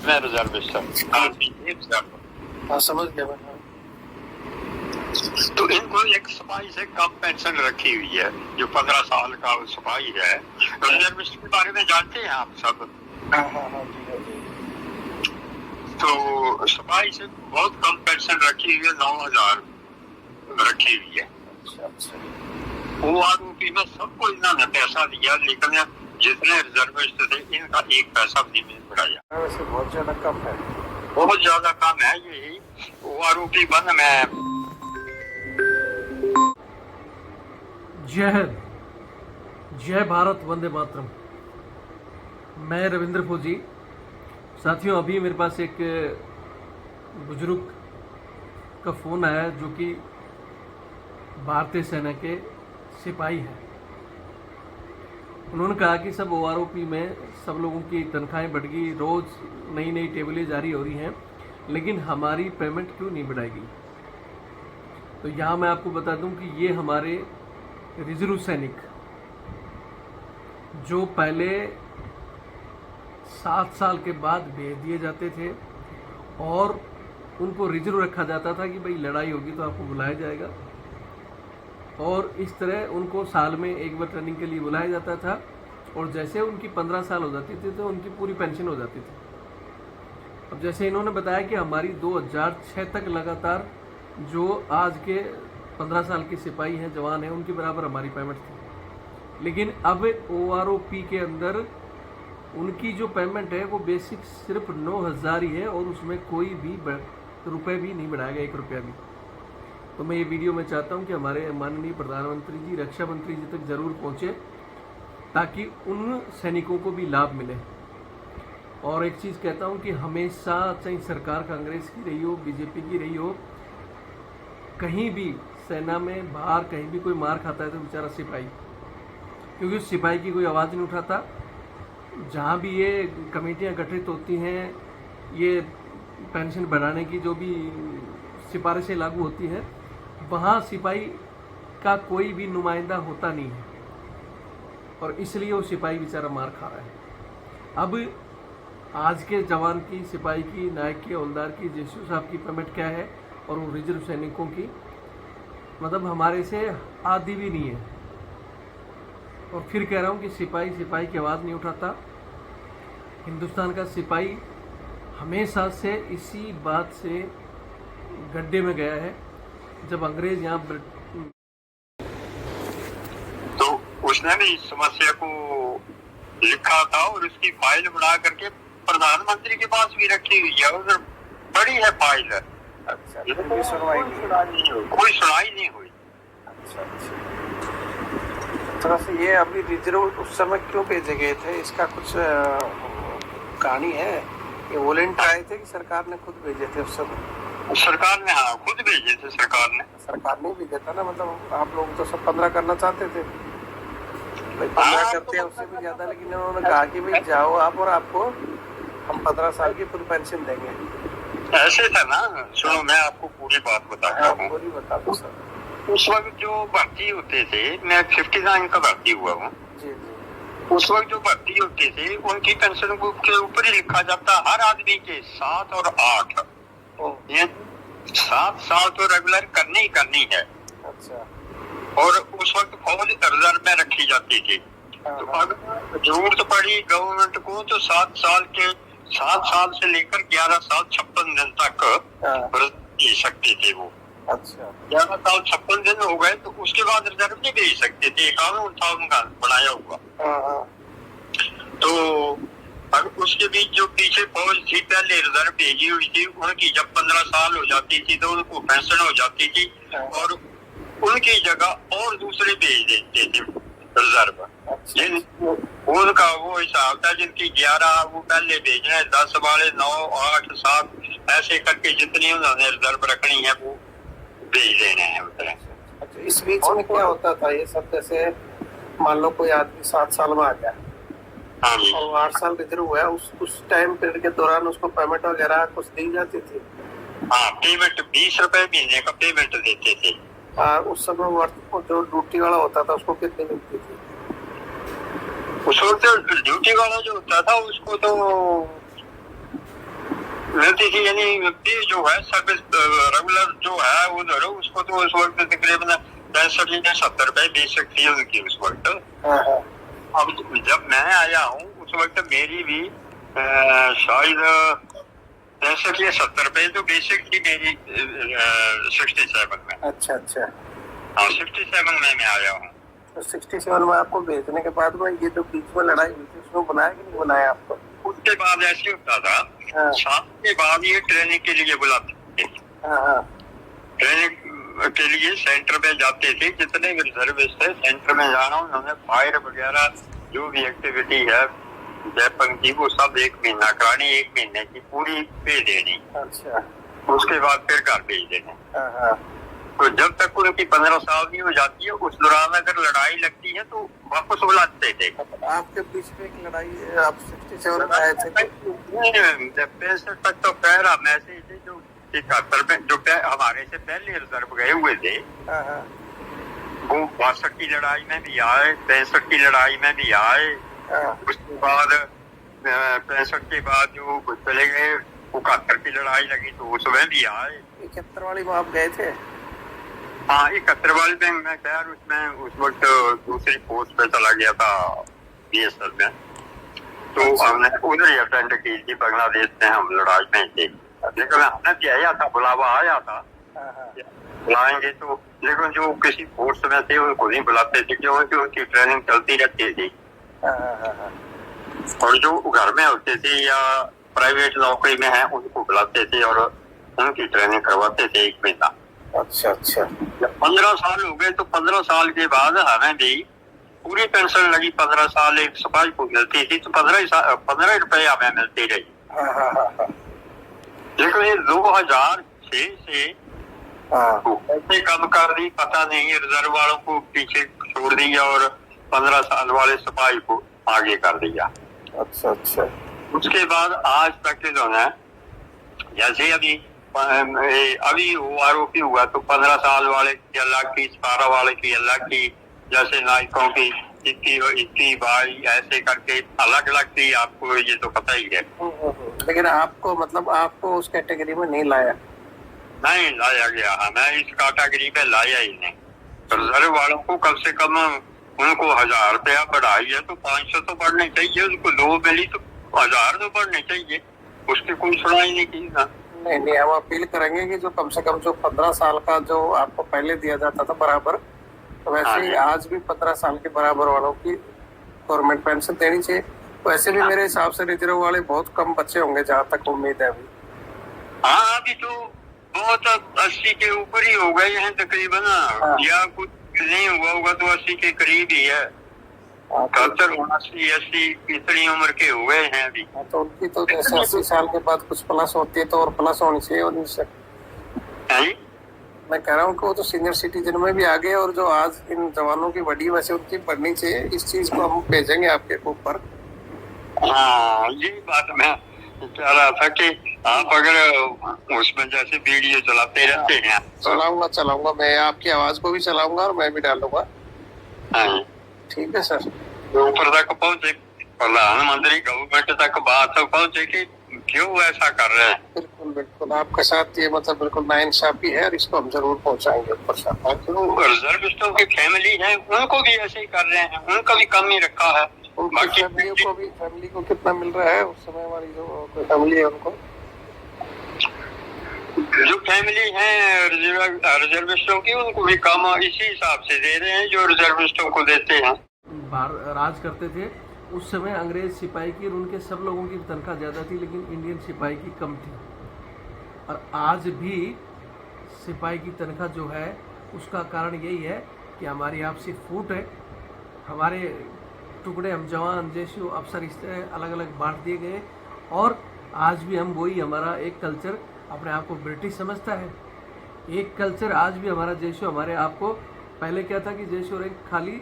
जितने रिजर्वेशन हाँ समझ गया मैं। तो इनको एक सिपाही से कम पेंशन रखी हुई है, जो 15 साल का सिपाही है। रिजर्वेशन के बारे में जानते हैं आप सब? हाँ हाँ हाँ जी हाँ जी। तो सिपाही से बहुत कम पेंशन रखी हुई है, 9,000 रखी हुई है। अच्छा वो आरोपी में सबको इन्होंने पैसा दिया, लेकिन जितने रिजर्वेशन थे इनका एक पैसा भी नहीं बढ़ाया। वैसे बहुत ज्यादा कम है। बहुत ज्यादा कम है। यही वो आरोपी बन में। जय हिंद, जय भारत, वंदे मातरम। मैं रविंद्र फौजी। साथियों, अभी मेरे पास एक बुजुर्ग का फ़ोन आया जो कि भारतीय सेना के सिपाही हैं। उन्होंने कहा कि सब OROP में सब लोगों की तनख्वाहें बढ़ गई, रोज़ नई नई टेबलें जारी हो रही हैं, लेकिन हमारी पेमेंट क्यों नहीं बढ़ाएगी। तो यहाँ मैं आपको बता दूं कि ये हमारे रिजर्व सैनिक जो पहले 7 साल के बाद भेज दिए जाते थे और उनको रिजर्व रखा जाता था कि भाई लड़ाई होगी तो आपको बुलाया जाएगा, और इस तरह उनको साल में एक बार ट्रेनिंग के लिए बुलाया जाता था, और जैसे उनकी 15 साल हो जाती थी तो उनकी पूरी पेंशन हो जाती थी। अब जैसे इन्होंने बताया कि हमारी 2006 तक लगातार जो आज के 15 साल के सिपाही हैं, जवान हैं, उनके बराबर हमारी पेमेंट थी, लेकिन अब OROP के अंदर उनकी जो पेमेंट है वो बेसिक सिर्फ 9,000 ही है, और उसमें कोई भी रुपए भी नहीं बढ़ाएगा, 1 रुपया भी। तो मैं ये वीडियो में चाहता हूँ कि हमारे माननीय प्रधानमंत्री जी, रक्षा मंत्री जी तक ज़रूर पहुँचे, ताकि उन सैनिकों को भी लाभ मिले। और एक चीज़ कहता हूँ कि हमेशा, चाहे सरकार कांग्रेस की रही हो, बीजेपी की रही हो, कहीं भी सेना में बाहर कहीं भी कोई मार खाता है तो बेचारा सिपाही, क्योंकि उस सिपाही की कोई आवाज़ नहीं उठाता। जहाँ भी ये कमेटियाँ गठित होती हैं, ये पेंशन बढ़ाने की जो भी सिफारिशें लागू होती हैं, वहाँ सिपाही का कोई भी नुमाइंदा होता नहीं है, और इसलिए वो सिपाही बेचारा मार खा रहा है। अब आज के जवान की, सिपाही की, नायक की, हवलदार की, जेसू साहब की पेमेंट क्या है, और वो रिजर्व सैनिकों की मतलब हमारे से आधी भी नहीं है। और फिर कह रहा हूँ कि सिपाही की आवाज़ नहीं उठाता। हिंदुस्तान का सिपाही हमेशा से इसी बात से गड्ढे में गया है। जब अंग्रेज यहाँ तो उसने भी इस समस्या को लिखा था और उसकी फाइल बना करके प्रधानमंत्री के पास भी रखी हुई है, उधर बड़ी है फाइल। अच्छा, कोई सुनवाई नहीं हुई। कोई सुनाई नहीं हुई। अच्छा अच्छा। तो वैसे ये अभी रिजर्व उस समय क्यों भेजे गए थे, इसका कुछ कहानी है? ये वॉलंटियर आए थे कि सरकार ने खुद भेजे थे उस समय? सरकार ने, हाँ, खुद भेजे थे सरकार ने। सरकार ने भेजा था ना, मतलब आप लोग तो सब 15 करना चाहते थे, भाई 15 करते हैं उससे भी ज्यादा, लेकिन उन्होंने कहा कि भाई जाओ आप, और आपको हम 15 साल की पूरी पेंशन देंगे। ऐसे था ना। सुनो, मैं आपको पूरी बात बताता हूँ। पूरी बता दो सर। उस वक्त जो भर्ती होते थे, मैं 59 का भर्ती हुआ हूँ। जी जी। उस वक्त जो भर्ती होते थे उनकी पेंशन के ऊपर ही लिखा जाता हर आदमी के 7 और 8। ये 7 साल तो रेगुलर करनी ही करनी है। अच्छा। और उस वक्त फौज रिजर्व में रखी जाती थी। तो अगर जरूरत पड़ी गवर्नमेंट को तो 7 साल से लेकर 11 साल 56 दिन तक भेज सकते थे वो। अच्छा। 11 साल 56 दिन हो गए तो उसके बाद रिजर्व नहीं भेज सकते थे, कानून था उनका बनाया हुआ। तो अब उसके बीच जो पीछे फौज थी पहले रिजर्व भेजी हुई थी, उनकी जब 15 साल हो जाती थी तो उनको पेंशन हो जाती थी, और उनकी जगह और दूसरे भेज देते थे रिजर्व। उनका वो हिसाब था, जिनकी 11 वो पहले भेजना है, 10 वाले 9, 8, 7 ऐसे करके जितनी उन्होंने रिजर्व रखनी है वो भेज देने हैं उतने। अच्छा, इस बीच में क्या होता था ये सब? जैसे मान लो कोई आदमी 7 साल में आ गया और 8 साल रिजर्व हुआ, उस टाइम पीरियड के दौरान उसको पेमेंट वगैरह कुछ दी जाती थी? हाँ, पेमेंट 20 रुपए महीने का पेमेंट देते थे। उस समय वो जो ड्यूटी वाला होता था उसको कितनी मिलती थी? उस वक्त ड्यूटी वाला जो होता था उसको तो मिलती थी, यानी पे जो है सर्विस रेगुलर जो है उधर, उसको तो उस वक्त तकरीबन 65 या 70 रुपए बेसिक थी उनकी उस वक्त। अब जब मैं आया हूँ उस वक्त मेरी भी शायद 65 या 70 रुपए तो बेसिक थी मेरी 67 में। अच्छा अच्छा। हाँ 67 में मैं आया हूँ। तो 67 में आपको भेजने के बाद में ये जो बीच में लड़ाई हुई थी उसमें बनाया कि नहीं बनाया आपको? उसके बाद ऐसे होता था, शाम के बाद ये ट्रेनिंग के लिए बुलाते थे। ट्रेनिंग के लिए सेंटर में जाते थे, जितने भी रिजर्विस्ट थे सेंटर में जाना, उन्होंने फायर वगैरह जो भी एक्टिविटी है जयपन की वो सब 1 महीना करानी, 1 महीने की पूरी पे देनी। अच्छा। उसके बाद फिर घर भेज देने। तो जब तक उनकी 15 साल की हो जाती है, उस दौरान अगर लड़ाई लगती है तो वापस बुलाते थे। आपके बीच में एक लड़ाई आप 67 में आए थे? 65 तक तो खैर हम ऐसे ही थे, जो 71 में जो हमारे से पहले रिजर्व गए हुए थे वो 62 की लड़ाई में भी आए, 65 की लड़ाई में भी आए। उसके बाद 65 के बाद जो चले गए 71 की लड़ाई लगी तो उसमें भी आए। 71 वाली में आप गए थे? हाँ 71 वाली में मैं खैर उसमें उस वक्त दूसरी पोस्ट पे चला गया था BSF में, तो हमने उधर ही अटेंड की थी। बांग्लादेश में हम लड़ाई में थे, लेकिन हमने भी आया था, बुलावा आया था बुलाएंगे तो, लेकिन जो किसी फोर्स में थे उनको नहीं बुलाते थे क्योंकि उनकी ट्रेनिंग चलती रहती थी। और जो घर में होते थे या प्राइवेट नौकरी में है उनको बुलाते थे और उनकी ट्रेनिंग करवाते थे 1 महीना। अच्छा अच्छा। 15 साल हो गए तो 15 साल के बाद हमें भी पूरी पेंशन लगी। 15 साल एक सिपाही को मिलती थी तो 15 रुपए हमें मिलती रही। लेकिन ये 2006 से ऐसे कम कर दी, पता नहीं, रिजर्व वालों को पीछे छोड़ दिया और 15 साल वाले सिपाही को आगे कर दिया। अच्छा अच्छा। उसके बाद आज तक इन्होंने जैसे अभी वो आरोपी हुआ तो 15 साल वाले की अलग की, 17 वाले की अलग की, जैसे नायकों की 21 22 ऐसे करके अलग अलग थी। आपको ये तो पता ही है। लेकिन आपको मतलब आपको उस कैटेगरी में नहीं लाया? नहीं लाया गया, हमें इस कैटेगरी पे लाया ही नहीं। रिजर्व वालों को कम से कम उनको 1000 रुपया बढ़ाई है तो 500 तो बढ़ने चाहिए, उनको 2 मिली तो 1000 तो बढ़ने चाहिए। उसकी कोई सुनाई नहीं की ना। नहीं, हम अपील करेंगे कि जो कम से कम जो 15 साल का जो आपको पहले दिया जाता था बराबर, तो वैसे ही आज भी 15 साल के बराबर वालों की गवर्नमेंट पेंशन देनी चाहिए। वैसे भी मेरे हिसाब से रिजर्व वाले बहुत कम बच्चे होंगे जहाँ तक उम्मीद है अभी। हाँ अभी तो बहुत 80 के ऊपर ही हो गए हैं तकरीबन, या कुछ नहीं हुआ होगा तो 80 के करीब ही है। 70 80 80 इतनी उम्र के हो गए हैं अभी। तो उनकी तो जैसे 80 साल के बाद कुछ प्लस होती है तो और प्लस होनी चाहिए। और मैं कह रहा हूँ कि वो तो सीनियर सिटीजन में भी आ गए और जो आज इन जवानों की बड़ी वैसे उनकी बढ़नी चाहिए। इस चीज को हम भेजेंगे आपके ऊपर। हाँ यही बात मैं कह रहा था कि आप अगर उसमें जैसे वीडियो चलाते रहते हैं। चलाऊंगा मैं आपकी आवाज को भी चलाऊंगा और मैं भी डालूंगा। ठीक है सर। ऊपर तक पहुंचे, प्रधानमंत्री गवर्नमेंट तक बात पहुंचे कि क्यों ऐसा कर रहे हैं। बिल्कुल बिल्कुल आपके साथ ये मतलब बिल्कुल नाइंसाफी है और इसको हम जरूर पहुंचाएंगे ऊपर साथ। रिजर्विस्टों की फैमिली है उनको भी ऐसे ही कर रहे हैं, उनका भी कम ही रखा है। बाकी फैमिली को कितना मिल रहा है उस समय वाली जो फैमिली है उनको? जो फैमिली है रिजर्विस्टों की उनको भी कम इसी हिसाब से दे रहे हैं जो रिजर्विस्टों को देते हैं। बाहर राज करते थे उस समय अंग्रेज सिपाही की और उनके सब लोगों की तनख्वाह ज़्यादा थी लेकिन इंडियन सिपाही की कम थी। और आज भी सिपाही की तनख्वाह जो है उसका कारण यही है कि हमारी आपसी फूट है। हमारे टुकड़े हम जवान जैसे अफसर इस तरह अलग अलग बांट दिए गए और आज भी हम वही हमारा एक कल्चर अपने आप को ब्रिटिश समझता है। एक कल्चर आज भी हमारा जैसे हमारे आप को पहले क्या था कि जैसे और एक खाली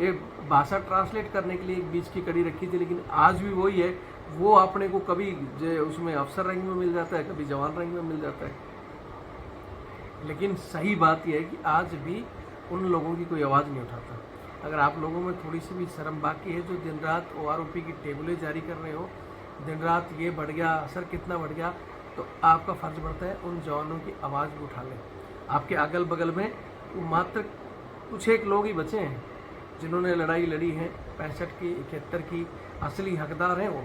एक भाषा ट्रांसलेट करने के लिए एक बीच की कड़ी रखी थी लेकिन आज भी वही है। वो अपने को कभी उसमें अफसर रैंक में मिल जाता है, कभी जवान रैंक में मिल जाता है। लेकिन सही बात यह है कि आज भी उन लोगों की कोई आवाज़ नहीं उठाता। अगर आप लोगों में थोड़ी सी भी शर्म बाकी है जो दिन रात OROP की टेबलें जारी कर रहे हो, दिन रात ये बढ़ गया, असर कितना बढ़ गया, तो आपका फर्ज बनता है उन जवानों की आवाज़ भी उठा लें। आपके अगल बगल में मात्र कुछ एक लोग ही बचे हैं जिन्होंने लड़ाई लड़ी है 65 की 71 की, असली हकदार हैं वो,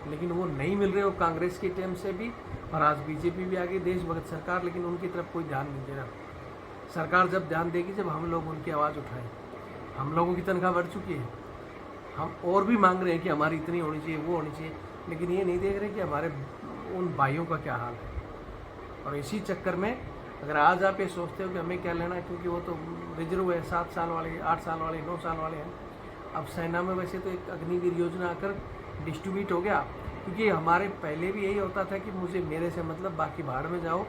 लेकिन वो नहीं मिल रहे। वो कांग्रेस के टाइम से भी और आज बीजेपी भी आ गई, देशभक्त सरकार, लेकिन उनकी तरफ कोई ध्यान नहीं दे रहा। सरकार जब ध्यान देगी जब हम लोग उनकी आवाज़ उठाएं। हम लोगों की तनख्वाह बढ़ चुकी है, हम और भी मांग रहे हैं कि हमारी इतनी होनी चाहिए, वो होनी चाहिए, लेकिन ये नहीं देख रहे कि हमारे उन भाइयों का क्या हाल है। और इसी चक्कर में अगर आज आप ये सोचते हो कि हमें क्या लेना है, क्योंकि वो तो रिजर्व है, 7 साल वाले, 8 साल वाले, 9 साल वाले हैं। अब सेना में वैसे तो एक अग्निवीर योजना आकर डिस्ट्रीब्यूट हो गया, क्योंकि हमारे पहले भी यही होता था कि मुझे मेरे से मतलब, बाकी भाड़ में जाओ।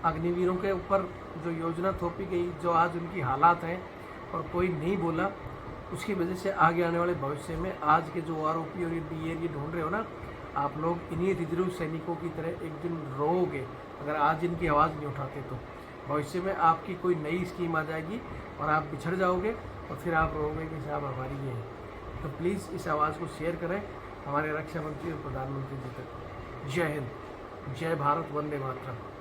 अग्निवीरों के ऊपर जो योजना थोपी गई, जो आज उनकी हालात हैं और कोई नहीं बोला, उसकी वजह से आगे आने वाले भविष्य में आज के जो आरोपी और ये ढूंढ रहे हो ना, आप लोग इन्हीं रिजर्व सैनिकों की तरह एक दिन रोओगे अगर आज इनकी आवाज़ नहीं उठाते। तो भविष्य में आपकी कोई नई स्कीम आ जाएगी और आप बिछड़ जाओगे और फिर आप रोओगे कि साहब हमारी ये है। तो प्लीज़ इस आवाज़ को शेयर करें हमारे रक्षा मंत्री और प्रधानमंत्री जी तक। जय हिंद, जय भारत, वंदे मातरम।